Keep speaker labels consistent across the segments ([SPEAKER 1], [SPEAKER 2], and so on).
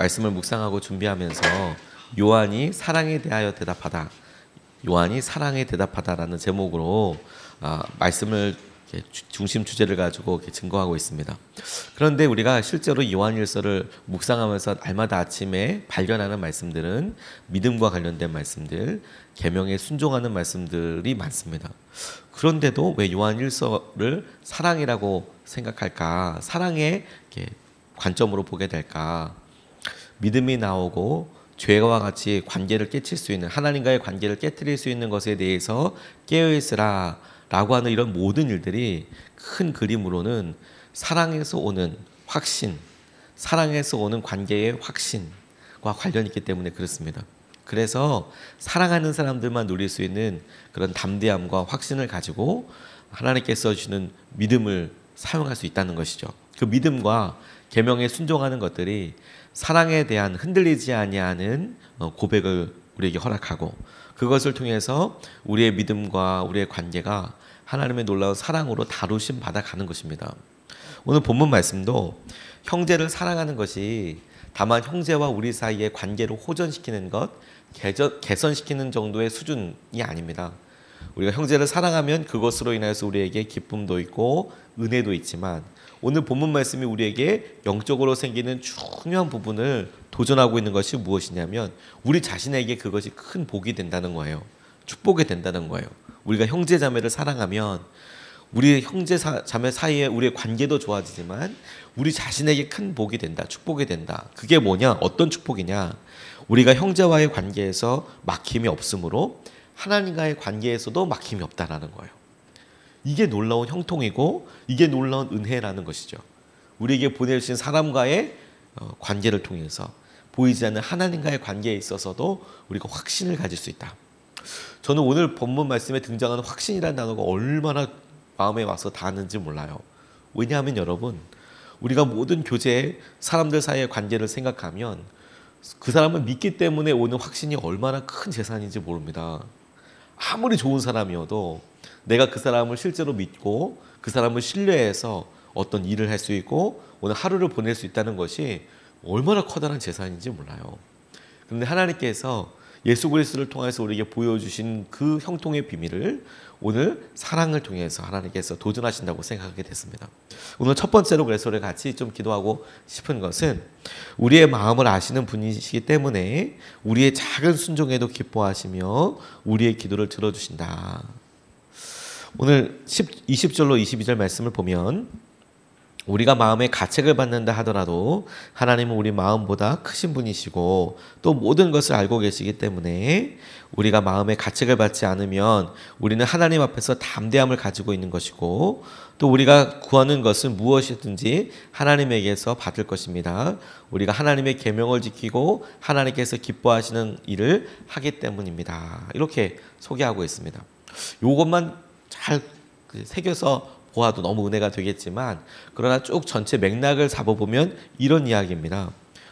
[SPEAKER 1] 말씀을 묵상하고 준비하면서 요한이 사랑에 대하여 대답하다, 요한이 사랑에 대답하다라는 제목으로 말씀을 중심 주제를 가지고 증거하고 있습니다. 그런데 우리가 실제로 요한일서를 묵상하면서 날마다 아침에 발견하는 말씀들은 믿음과 관련된 말씀들, 계명에 순종하는 말씀들이 많습니다. 그런데도 왜 요한일서를 사랑이라고 생각할까? 사랑의 관점으로 보게 될까? 믿음이 나오고 죄와 같이 관계를 깨칠 수 있는, 하나님과의 관계를 깨트릴 수 있는 것에 대해서 깨어있으라 라고 하는 이런 모든 일들이 큰 그림으로는 사랑에서 오는 확신, 사랑에서 오는 관계의 확신과 관련이 있기 때문에 그렇습니다. 그래서 사랑하는 사람들만 누릴 수 있는 그런 담대함과 확신을 가지고 하나님께서 주시는 믿음을 사용할 수 있다는 것이죠. 그 믿음과 계명에 순종하는 것들이 사랑에 대한 흔들리지 아니하는 고백을 우리에게 허락하고, 그것을 통해서 우리의 믿음과 우리의 관계가 하나님의 놀라운 사랑으로 다루심 받아가는 것입니다. 오늘 본문 말씀도 형제를 사랑하는 것이 다만 형제와 우리 사이의 관계를 호전시키는 것, 개선시키는 정도의 수준이 아닙니다. 우리가 형제를 사랑하면 그것으로 인해서 우리에게 기쁨도 있고 은혜도 있지만, 오늘 본문 말씀이 우리에게 영적으로 생기는 중요한 부분을 도전하고 있는 것이 무엇이냐면, 우리 자신에게 그것이 큰 복이 된다는 거예요. 축복이 된다는 거예요. 우리가 형제 자매를 사랑하면 우리 형제 자매 사이에 우리의 관계도 좋아지지만 우리 자신에게 큰 복이 된다, 축복이 된다. 그게 뭐냐? 어떤 축복이냐? 우리가 형제와의 관계에서 막힘이 없으므로 하나님과의 관계에서도 막힘이 없다라는 거예요. 이게 놀라운 형통이고 이게 놀라운 은혜라는 것이죠. 우리에게 보내주신 사람과의 관계를 통해서 보이지 않는 하나님과의 관계에 있어서도 우리가 확신을 가질 수 있다. 저는 오늘 본문 말씀에 등장하는 확신이라는 단어가 얼마나 마음에 와서 닿았는지 몰라요. 왜냐하면 여러분, 우리가 모든 교제에 사람들 사이의 관계를 생각하면 그 사람을 믿기 때문에 오는 확신이 얼마나 큰 재산인지 모릅니다. 아무리 좋은 사람이어도 내가 그 사람을 실제로 믿고 그 사람을 신뢰해서 어떤 일을 할 수 있고 오늘 하루를 보낼 수 있다는 것이 얼마나 커다란 재산인지 몰라요. 그런데 하나님께서 예수 그리스도를 통해서 우리에게 보여주신 그 형통의 비밀을 오늘 사랑을 통해서 하나님께서 도전하신다고 생각하게 됐습니다. 오늘 첫 번째로 그래서 우리 같이 좀 기도하고 싶은 것은, 우리의 마음을 아시는 분이시기 때문에 우리의 작은 순종에도 기뻐하시며 우리의 기도를 들어주신다. 오늘 20절로 22절 말씀을 보면, 우리가 마음에 가책을 받는다 하더라도 하나님은 우리 마음보다 크신 분이시고 또 모든 것을 알고 계시기 때문에 우리가 마음에 가책을 받지 않으면 우리는 하나님 앞에서 담대함을 가지고 있는 것이고, 또 우리가 구하는 것은 무엇이든지 하나님에게서 받을 것입니다. 우리가 하나님의 계명을 지키고 하나님께서 기뻐하시는 일을 하기 때문입니다. 이렇게 소개하고 있습니다. 이것만 잘 새겨서 보아도 너무 은혜가 되겠지만, 그러나 쭉 전체 맥락을 잡아보면 이런 이야기입니다.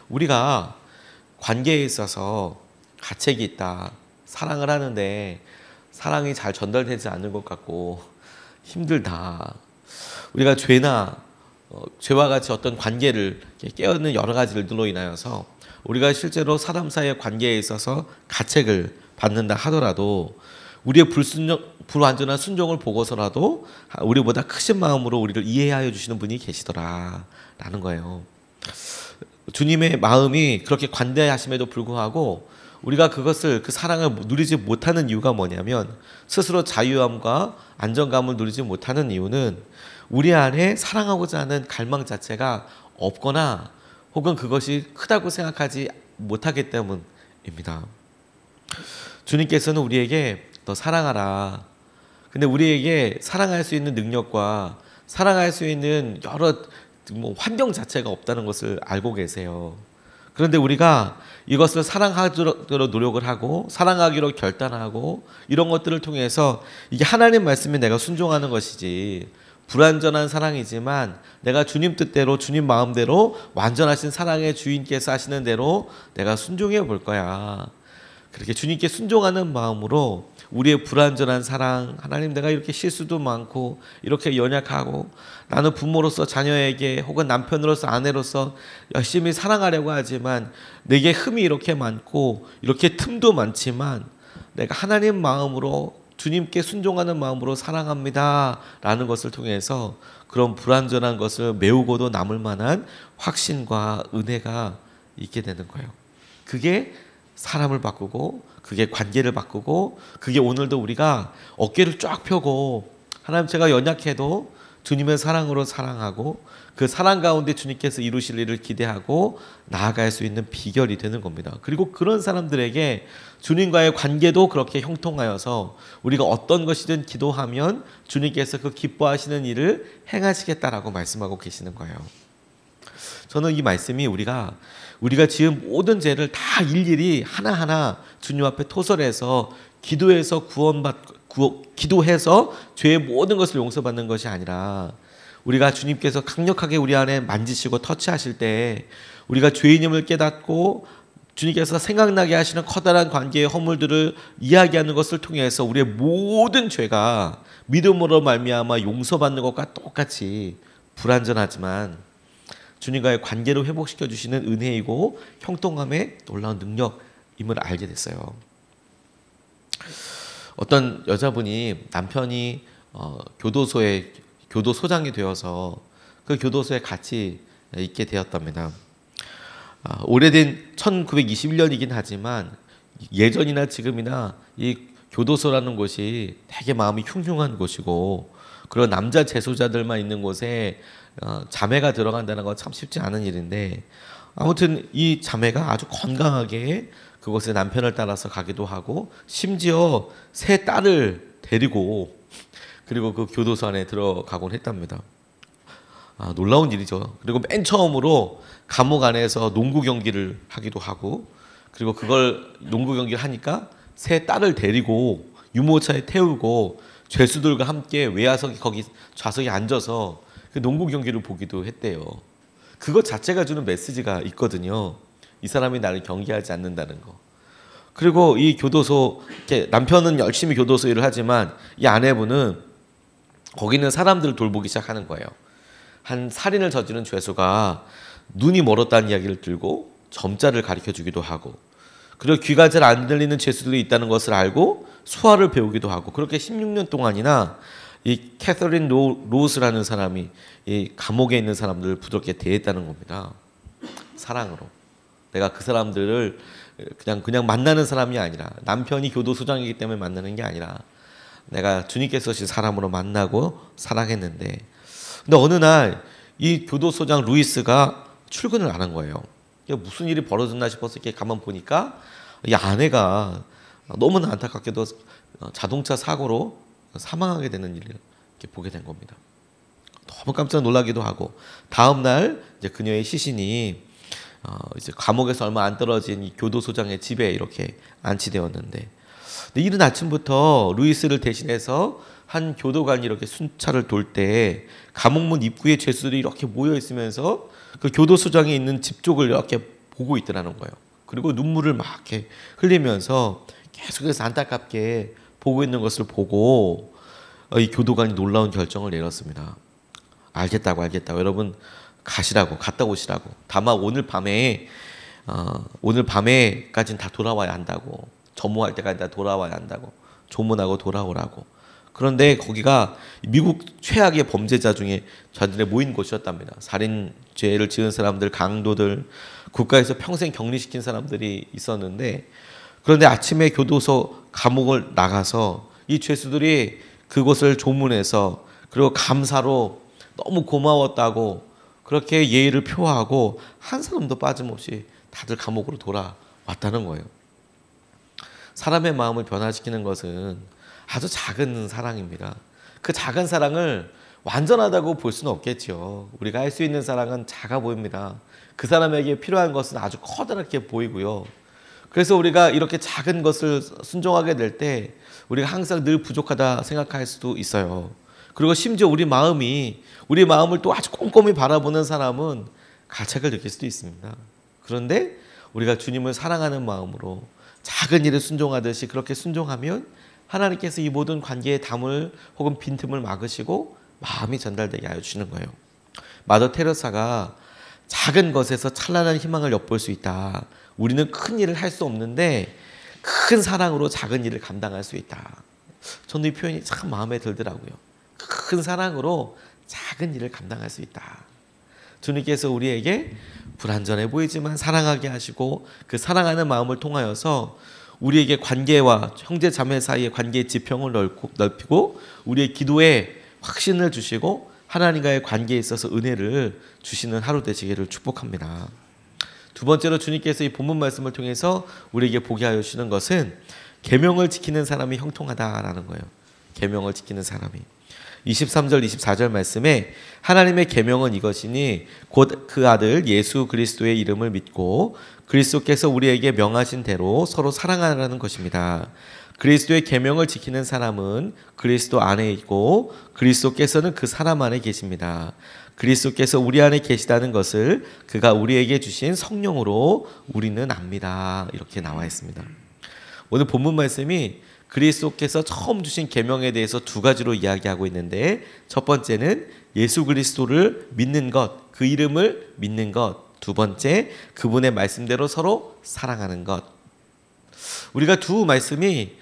[SPEAKER 1] 우리가 관계에 있어서 가책이 있다, 사랑을 하는데 사랑이 잘 전달되지 않는 것 같고 힘들다, 우리가 죄와 같이 어떤 관계를 깨어있는 여러 가지 일들로 인하여서 우리가 실제로 사람 사이의 관계에 있어서 가책을 받는다 하더라도 우리의 불완전한 순종을 보고서라도 우리보다 크신 마음으로 우리를 이해하여 주시는 분이 계시더라 라는 거예요. 주님의 마음이 그렇게 관대하심에도 불구하고 우리가 그 사랑을 누리지 못하는 이유가 뭐냐면, 스스로 자유함과 안정감을 누리지 못하는 이유는 우리 안에 사랑하고자 하는 갈망 자체가 없거나 혹은 그것이 크다고 생각하지 못하기 때문입니다. 주님께서는 우리에게 너 사랑하라. 근데 우리에게 사랑할 수 있는 능력과 사랑할 수 있는 여러 환경 자체가 없다는 것을 알고 계세요. 그런데 우리가 이것을 사랑하도록 노력을 하고 사랑하기로 결단하고 이런 것들을 통해서 이게 하나님 말씀에 내가 순종하는 것이지, 불완전한 사랑이지만 내가 주님 뜻대로 주님 마음대로 완전하신 사랑의 주인께서 하시는 대로 내가 순종해 볼 거야. 그렇게 주님께 순종하는 마음으로 우리의 불완전한 사랑, 하나님 내가 이렇게 실수도 많고 이렇게 연약하고 나는 부모로서 자녀에게 혹은 남편으로서 아내로서 열심히 사랑하려고 하지만 내게 흠이 이렇게 많고 이렇게 틈도 많지만 내가 하나님 마음으로 주님께 순종하는 마음으로 사랑합니다 라는 것을 통해서 그런 불완전한 것을 메우고도 남을 만한 확신과 은혜가 있게 되는 거예요. 그게 사람을 바꾸고 그게 관계를 바꾸고 그게 오늘도 우리가 어깨를 쫙 펴고 하나님 제가 연약해도 주님의 사랑으로 사랑하고 그 사랑 가운데 주님께서 이루실 일을 기대하고 나아갈 수 있는 비결이 되는 겁니다. 그리고 그런 사람들에게 주님과의 관계도 그렇게 형통하여서 우리가 어떤 것이든 기도하면 주님께서 그 기뻐하시는 일을 행하시겠다라고 말씀하고 계시는 거예요. 저는 이 말씀이 우리가 지은 모든 죄를 다 일일이 하나하나 주님 앞에 토설해서 기도해서 기도해서 죄의 모든 것을 용서받는 것이 아니라 우리가 주님께서 강력하게 우리 안에 만지시고 터치하실 때 우리가 죄인임을 깨닫고 주님께서 생각나게 하시는 커다란 관계의 허물들을 이야기하는 것을 통해서 우리의 모든 죄가 믿음으로 말미암아 용서받는 것과 똑같이 불완전하지만 주님과의 관계를 회복시켜 주시는 은혜이고 형통함의 놀라운 능력임을 알게 됐어요. 어떤 여자분이 남편이 교도소장이 되어서 그 교도소에 같이 있게 되었답니다. 오래된 1921년이긴 하지만 예전이나 지금이나 이 교도소라는 곳이 되게 마음이 흉흉한 곳이고 그리고 남자 재소자들만 있는 곳에 자매가 들어간다는 건 참 쉽지 않은 일인데 아무튼 이 자매가 아주 건강하게 그곳에 남편을 따라서 가기도 하고 심지어 세 딸을 데리고 그리고 그 교도소 안에 들어가곤 했답니다. 놀라운 일이죠. 그리고 맨 처음으로 감옥 안에서 농구 경기를 하기도 하고 그리고 그걸 농구 경기를 하니까 세 딸을 데리고 유모차에 태우고 죄수들과 함께 외야석이 거기 좌석에 앉아서 그 농구 경기를 보기도 했대요. 그것 자체가 주는 메시지가 있거든요. 이 사람이 나를 경계하지 않는다는 거. 그리고 이 교도소 남편은 열심히 교도소 일을 하지만 이 아내분은 거기 있는 사람들을 돌보기 시작하는 거예요. 한 살인을 저지른 죄수가 눈이 멀었다는 이야기를 들고 점자를 가르쳐주기도 하고 그리고 귀가 잘 안 들리는 죄수들이 있다는 것을 알고 수화를 배우기도 하고 그렇게 16년 동안이나 이 캐서린 로스라는 사람이 이 감옥에 있는 사람들을 부드럽게 대했다는 겁니다. 사랑으로. 내가 그 사람들을 그냥 만나는 사람이 아니라 남편이 교도소장이기 때문에 만나는 게 아니라 내가 주님께서 신 사람으로 만나고 사랑했는데 근데 어느 날 이 교도소장 루이스가 출근을 안 한 거예요. 무슨 일이 벌어졌나 싶어서 이렇게 가만 보니까 이 아내가 너무나 안타깝게도 자동차 사고로 사망하게 되는 일을 이렇게 보게 된 겁니다. 너무 깜짝 놀라기도 하고 다음 날 이제 그녀의 시신이 이제 감옥에서 얼마 안 떨어진 이 교도소장의 집에 이렇게 안치되었는데 이른 아침부터 루이스를 대신해서 한 교도관이 이렇게 순찰을 돌 때 감옥문 입구에 죄수들이 이렇게 모여 있으면서 그 교도소장이 있는 집 쪽을 이렇게 보고 있더라는 거예요. 그리고 눈물을 막 이렇게 흘리면서 계속해서 안타깝게 보고 있는 것을 보고 이 교도관이 놀라운 결정을 내렸습니다. 알겠다고 여러분 가시라고 갔다 오시라고. 다만 오늘 밤에까지는 다 돌아와야 한다고. 점호할 때까지 다 돌아와야 한다고. 조문하고 돌아오라고. 그런데 거기가 미국 최악의 범죄자 중에 자들의 모인 곳이었답니다. 살인죄를 지은 사람들, 강도들, 국가에서 평생 격리시킨 사람들이 있었는데 그런데 아침에 교도소 감옥을 나가서 이 죄수들이 그곳을 조문해서 그리고 감사로 너무 고마웠다고 그렇게 예의를 표하고 한 사람도 빠짐없이 다들 감옥으로 돌아왔다는 거예요. 사람의 마음을 변화시키는 것은 아주 작은 사랑입니다. 그 작은 사랑을 완전하다고 볼 수는 없겠죠. 우리가 할 수 있는 사랑은 작아 보입니다. 그 사람에게 필요한 것은 아주 커다랗게 보이고요. 그래서 우리가 이렇게 작은 것을 순종하게 될 때 우리가 항상 늘 부족하다 생각할 수도 있어요. 그리고 심지어 우리 마음을 또 아주 꼼꼼히 바라보는 사람은 가책을 느낄 수도 있습니다. 그런데 우리가 주님을 사랑하는 마음으로 작은 일에 순종하듯이 그렇게 순종하면 하나님께서 이 모든 관계의 담을 혹은 빈틈을 막으시고 마음이 전달되게 하여 주시는 거예요. 마더 테레사가 작은 것에서 찬란한 희망을 엿볼 수 있다. 우리는 큰 일을 할 수 없는데 큰 사랑으로 작은 일을 감당할 수 있다. 저는 이 표현이 참 마음에 들더라고요. 큰 사랑으로 작은 일을 감당할 수 있다. 주님께서 우리에게 불완전해 보이지만 사랑하게 하시고 그 사랑하는 마음을 통하여서 우리에게 관계와 형제 자매 사이의 관계의 지평을 넓히고 우리의 기도에 확신을 주시고 하나님과의 관계에 있어서 은혜를 주시는 하루 되시기를 축복합니다. 두 번째로 주님께서 이 본문 말씀을 통해서 우리에게 보게 하여 주시는 것은 계명을 지키는 사람이 형통하다라는 거예요. 계명을 지키는 사람이. 23절 24절 말씀에 하나님의 계명은 이것이니 곧 그 아들 예수 그리스도의 이름을 믿고 그리스도께서 우리에게 명하신 대로 서로 사랑하라는 것입니다. 그리스도의 계명을 지키는 사람은 그리스도 안에 있고 그리스도께서는 그 사람 안에 계십니다. 그리스도께서 우리 안에 계시다는 것을 그가 우리에게 주신 성령으로 우리는 압니다. 이렇게 나와 있습니다. 오늘 본문 말씀이 그리스도께서 처음 주신 계명에 대해서 두 가지로 이야기하고 있는데 첫 번째는 예수 그리스도를 믿는 것, 그 이름을 믿는 것. 두 번째, 그분의 말씀대로 서로 사랑하는 것. 우리가 두 말씀이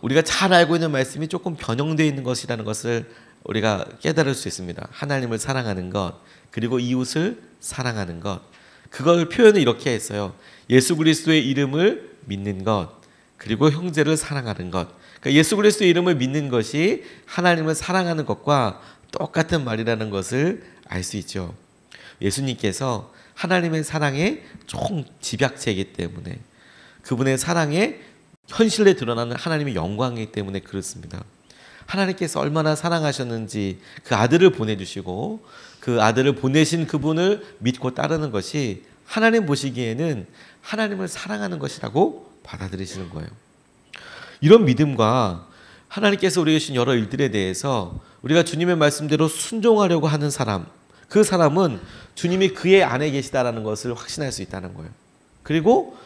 [SPEAKER 1] 우리가 잘 알고 있는 말씀이 조금 변형되어 있는 것이라는 것을 우리가 깨달을 수 있습니다. 하나님을 사랑하는 것, 그리고 이웃을 사랑하는 것. 그걸 표현을 이렇게 했어요. 예수 그리스도의 이름을 믿는 것, 그리고 형제를 사랑하는 것. 그러니까 예수 그리스도의 이름을 믿는 것이 하나님을 사랑하는 것과 똑같은 말이라는 것을 알 수 있죠. 예수님께서 하나님의 사랑의 총 집약체이기 때문에 그분의 사랑의 현실에 드러나는 하나님의 영광이기 때문에 그렇습니다. 하나님께서 얼마나 사랑하셨는지 그 아들을 보내주시고 그 아들을 보내신 그분을 믿고 따르는 것이 하나님 보시기에는 하나님을 사랑하는 것이라고 받아들이시는 거예요. 이런 믿음과 하나님께서 우리에게 주신 여러 일들에 대해서 우리가 주님의 말씀대로 순종하려고 하는 사람, 그 사람은 주님이 그의 안에 계시다라는 것을 확신할 수 있다는 거예요. 그리고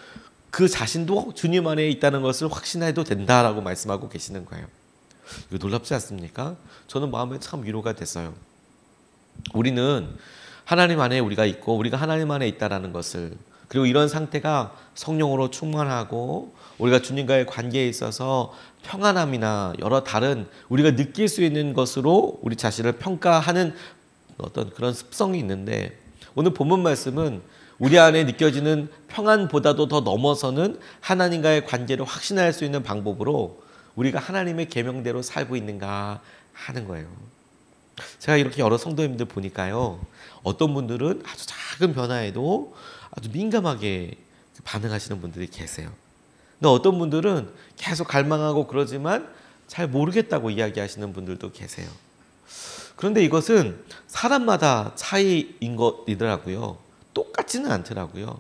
[SPEAKER 1] 그 자신도 주님 안에 있다는 것을 확신해도 된다라고 말씀하고 계시는 거예요. 이거 놀랍지 않습니까? 저는 마음에 참 위로가 됐어요. 우리는 하나님 안에 우리가 있고 우리가 하나님 안에 있다라는 것을, 그리고 이런 상태가 성령으로 충만하고 우리가 주님과의 관계에 있어서 평안함이나 여러 다른 우리가 느낄 수 있는 것으로 우리 자신을 평가하는 어떤 그런 습성이 있는데, 오늘 본문 말씀은 우리 안에 느껴지는 평안보다도 더 넘어서는 하나님과의 관계를 확신할 수 있는 방법으로 우리가 하나님의 계명대로 살고 있는가 하는 거예요. 제가 이렇게 여러 성도님들 보니까요, 어떤 분들은 아주 작은 변화에도 아주 민감하게 반응하시는 분들이 계세요. 근데 어떤 분들은 계속 갈망하고 그러지만 잘 모르겠다고 이야기하시는 분들도 계세요. 그런데 이것은 사람마다 차이인 것이더라고요. 똑같지는 않더라고요.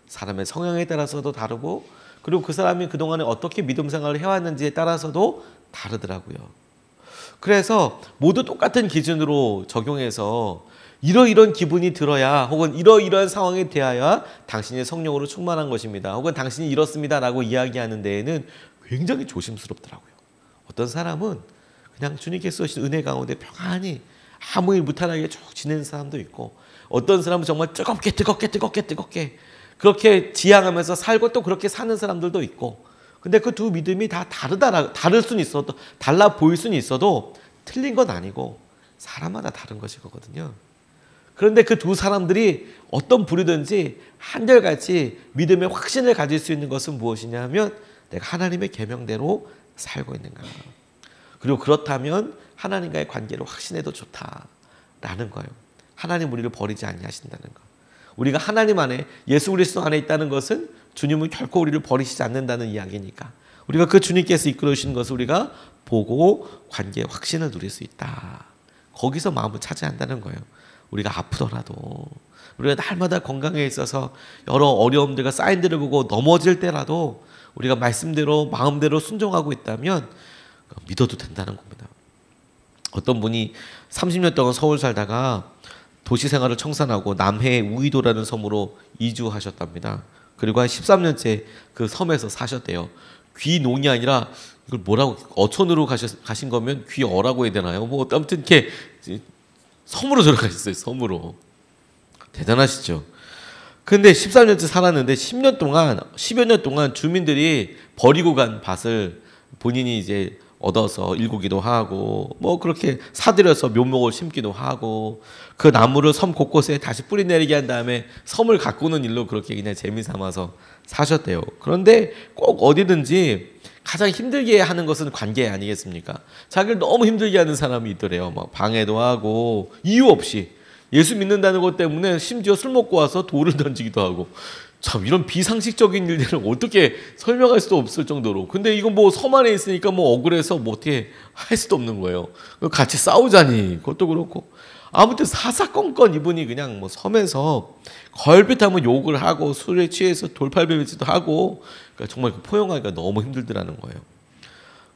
[SPEAKER 1] 사람의 성향에 따라서도 다르고, 그리고 그 사람이 그동안에 어떻게 믿음 생활을 해왔는지에 따라서도 다르더라고요. 그래서 모두 똑같은 기준으로 적용해서 이러이러한 기분이 들어야, 혹은 이러이러한 상황에 대하여 당신이 성령으로 충만한 것입니다, 혹은 당신이 이렇습니다 라고 이야기하는 데에는 굉장히 조심스럽더라고요. 어떤 사람은 그냥 주님께서 주신 은혜 가운데 평안히 아무 일 무탈하게 쭉 지내는 사람도 있고, 어떤 사람은 정말 뜨겁게 그렇게 지향하면서 살고 또 그렇게 사는 사람들도 있고, 근데 그 두 믿음이 다 다를 수는 있어도, 달라 보일 수는 있어도 틀린 건 아니고 사람마다 다른 것이거든요. 그런데 그 두 사람들이 어떤 부류든지 한결같이 믿음의 확신을 가질 수 있는 것은 무엇이냐 하면 내가 하나님의 계명대로 살고 있는가, 그리고 그렇다면 하나님과의 관계를 확신해도 좋다라는 거예요. 하나님 우리를 버리지 아니하신다는 거. 우리가 하나님 안에, 예수 그리스도 안에 있다는 것은 주님은 결코 우리를 버리시지 않는다는 이야기니까 우리가 그 주님께서 이끌어 주시는 것을 우리가 보고 관계의 확신을 누릴 수 있다. 거기서 마음을 차지한다는 거예요. 우리가 아프더라도, 우리가 날마다 건강에 있어서 여러 어려움들과 사인들을 보고 넘어질 때라도 우리가 말씀대로 마음대로 순종하고 있다면 믿어도 된다는 겁니다. 어떤 분이 30년 동안 서울 살다가 도시 생활을 청산하고 남해 우이도라는 섬으로 이주하셨답니다. 그리고 한 13년째 그 섬에서 사셨대요. 귀농이 아니라 이걸 뭐라고 어촌으로 가신 거면 귀어라고 해야 되나요? 뭐 아무튼 이렇게 섬으로 들어가셨어요. 섬으로. 대단하시죠. 근데 13년째 살았는데 10여 년 동안 주민들이 버리고 간 밭을 본인이 이제 얻어서 일구기도 하고 뭐 그렇게 사들여서 묘목을 심기도 하고 그 나무를 섬 곳곳에 다시 뿌리 내리게 한 다음에 섬을 가꾸는 일로 그렇게 그냥 재미삼아서 사셨대요. 그런데 꼭 어디든지 가장 힘들게 하는 것은 관계 아니겠습니까? 자기를 너무 힘들게 하는 사람이 있더래요. 막 방해도 하고 이유 없이 예수 믿는다는 것 때문에 심지어 술 먹고 와서 돌을 던지기도 하고 참 이런 비상식적인 일들을 어떻게 설명할 수도 없을 정도로. 근데 이건 뭐 섬 안에 있으니까 뭐 억울해서 뭐 어떻게 할 수도 없는 거예요. 같이 싸우자니 그것도 그렇고 아무튼 사사건건 이분이 그냥 뭐 섬에서 걸핏하면 욕을 하고 술에 취해서 돌팔매질도 하고 그러니까 정말 포용하기가 너무 힘들더라는 거예요.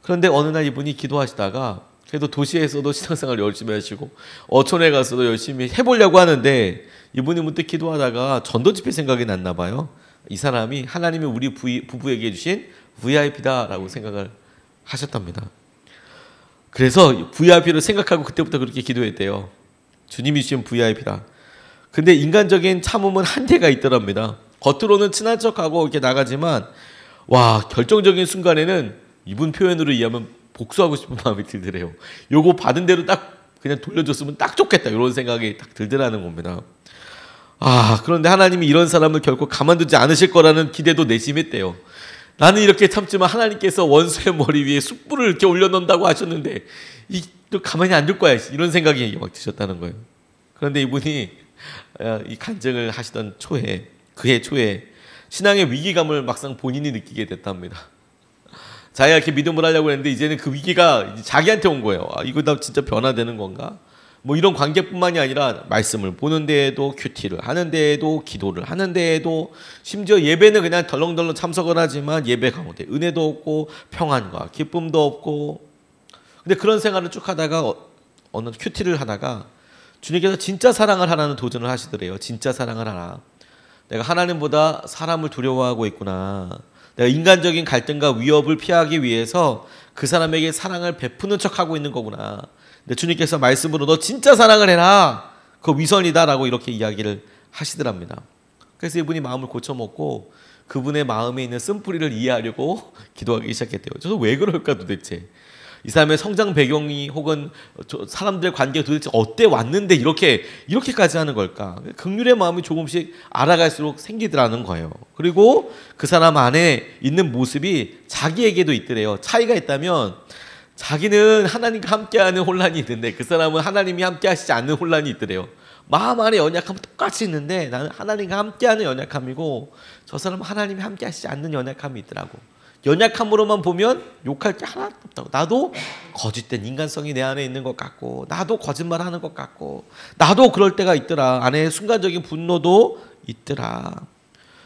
[SPEAKER 1] 그런데 어느 날 이분이 기도하시다가 그래도 도시에서도 신앙생활 열심히 하시고 어촌에 가서도 열심히 해보려고 하는데 이분이 문득 기도하다가 전도집회 생각이 났나 봐요. 이 사람이 하나님이 우리 부부에게 주신 VIP다라고 생각을 하셨답니다. 그래서 VIP를 생각하고 그때부터 그렇게 기도했대요. 주님이 주신 VIP다. 근데 인간적인 참음은 한계가 있더랍니다. 겉으로는 친한 척하고 이렇게 나가지만 와 결정적인 순간에는 이분 표현으로 이해하면 복수하고 싶은 마음이 들더래요. 요거 받은 대로 딱 그냥 돌려줬으면 딱 좋겠다 이런 생각이 딱 들더라는 겁니다. 그런데 하나님이 이런 사람을 결코 가만두지 않으실 거라는 기대도 내심했대요. 나는 이렇게 참지만 하나님께서 원수의 머리 위에 숯불을 이렇게 올려놓는다고 하셨는데 또 가만히 안 둘 거야 이런 생각이 막 드셨다는 거예요. 그런데 이분이 이 간증을 하시던 그해 초에 신앙의 위기감을 막상 본인이 느끼게 됐답니다. 자기가 이렇게 믿음을 하려고 했는데 이제는 그 위기가 자기한테 온 거예요. 이거 나 진짜 변화되는 건가? 뭐 이런 관계뿐만이 아니라 말씀을 보는 데에도 큐티를 하는 데에도 기도를 하는 데에도 심지어 예배는 그냥 덜렁덜렁 참석을 하지만 예배 가운데 은혜도 없고 평안과 기쁨도 없고 근데 그런 생활을 쭉 하다가 어느 큐티를 하다가 주님께서 진짜 사랑을 하라는 도전을 하시더래요. 진짜 사랑을 하라. 내가 하나님보다 사람을 두려워하고 있구나. 내가 인간적인 갈등과 위협을 피하기 위해서 그 사람에게 사랑을 베푸는 척하고 있는 거구나. 근데 주님께서 말씀으로 너 진짜 사랑을 해라. 그거 위선이다라고 이렇게 이야기를 하시더랍니다. 그래서 이분이 마음을 고쳐먹고 그분의 마음에 있는 쓴뿌리를 이해하려고 기도하기 시작했대요. 저도 왜 그럴까 도대체. 이 사람의 성장 배경이 혹은 사람들의 관계가 도대체 어때 왔는데 이렇게까지 하는 걸까? 긍휼의 마음이 조금씩 알아갈수록 생기더라는 거예요. 그리고 그 사람 안에 있는 모습이 자기에게도 있더래요. 차이가 있다면 자기는 하나님과 함께하는 혼란이 있는데 그 사람은 하나님이 함께하시지 않는 혼란이 있더래요. 마음 안에 연약함은 똑같이 있는데 나는 하나님과 함께하는 연약함이고 저 사람은 하나님이 함께하시지 않는 연약함이 있더라고. 연약함으로만 보면 욕할 게 하나도 없다고. 나도 거짓된 인간성이 내 안에 있는 것 같고 나도 거짓말하는 것 같고 나도 그럴 때가 있더라. 안에 순간적인 분노도 있더라.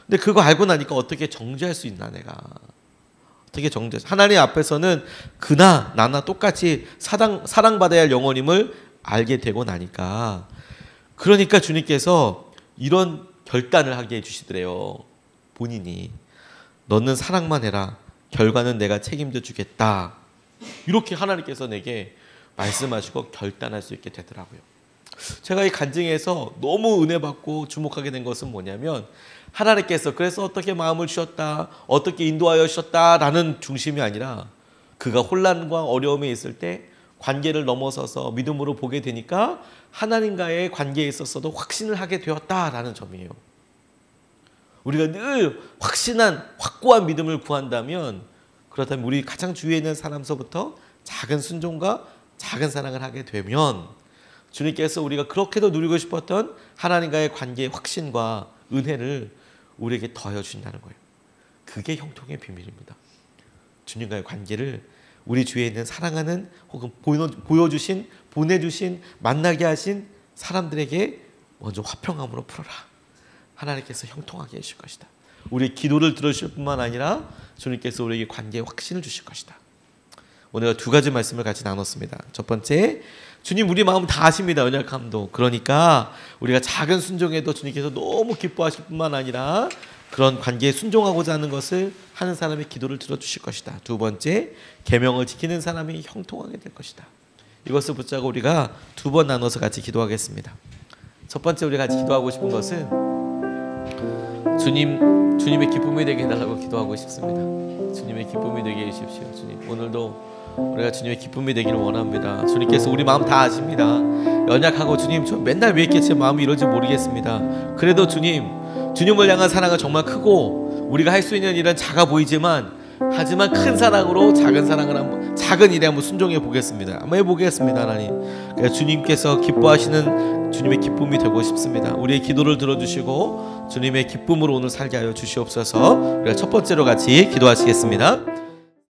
[SPEAKER 1] 근데 그거 알고 나니까 어떻게 정죄할 수 있나 내가. 어떻게 정죄? 하나님 앞에서는 그나 나나 똑같이 사랑받아야 할 영혼임을 알게 되고 나니까 그러니까 주님께서 이런 결단을 하게 해주시더래요. 본인이 너는 사랑만 해라. 결과는 내가 책임져 주겠다. 이렇게 하나님께서 내게 말씀하시고 결단할 수 있게 되더라고요. 제가 이 간증에서 너무 은혜 받고 주목하게 된 것은 뭐냐면 하나님께서 그래서 어떻게 마음을 주셨다, 어떻게 인도하여 주셨다라는 중심이 아니라 그가 혼란과 어려움에 있을 때 관계를 넘어서서 믿음으로 보게 되니까 하나님과의 관계에 있어서도 확신을 하게 되었다라는 점이에요. 우리가 늘 확고한 믿음을 구한다면 그렇다면 우리 가장 주위에 있는 사람서부터 작은 순종과 작은 사랑을 하게 되면 주님께서 우리가 그렇게도 누리고 싶었던 하나님과의 관계의 확신과 은혜를 우리에게 더해 주신다는 거예요. 그게 형통의 비밀입니다. 주님과의 관계를 우리 주위에 있는 사랑하는 혹은 보여주신, 보내주신, 만나게 하신 사람들에게 먼저 화평함으로 풀어라. 하나님께서 형통하게 해주실 것이다. 우리의 기도를 들어주실 뿐만 아니라 주님께서 우리에게 관계의 확신을 주실 것이다. 오늘 두 가지 말씀을 같이 나눴습니다. 첫 번째, 주님 우리 마음 다 아십니다. 연약함도. 그러니까 우리가 작은 순종에도 주님께서 너무 기뻐하실 뿐만 아니라 그런 관계에 순종하고자 하는 것을 하는 사람의 기도를 들어주실 것이다. 두 번째, 계명을 지키는 사람이 형통하게 될 것이다. 이것을 붙잡고 우리가 두 번 나눠서 같이 기도하겠습니다. 첫 번째 우리가 같이 기도하고 싶은 것은 주님의 기쁨이 되게 해달라고 기도하고 싶습니다. 주님의 기쁨이 되게 해주십시오. 주님, 오늘도 우리가 주님의 기쁨이 되기를 원합니다. 주님께서 우리 마음 다 아십니다. 연약하고 주님, 저 맨날 왜 이렇게 제 마음이 이런지 모르겠습니다. 그래도 주님을 향한 사랑은 정말 크고 우리가 할 수 있는 일은 작아 보이지만 하지만 큰 사랑으로 작은 일에 한번 순종해 보겠습니다. 한번 해보겠습니다. 하나님, 그러니까 주님께서 기뻐하시는 주님의 기쁨이 되고 싶습니다. 우리의 기도를 들어주시고 주님의 기쁨으로 오늘 살게 하여 주시옵소서. 우리가 첫 번째로 같이 기도하시겠습니다.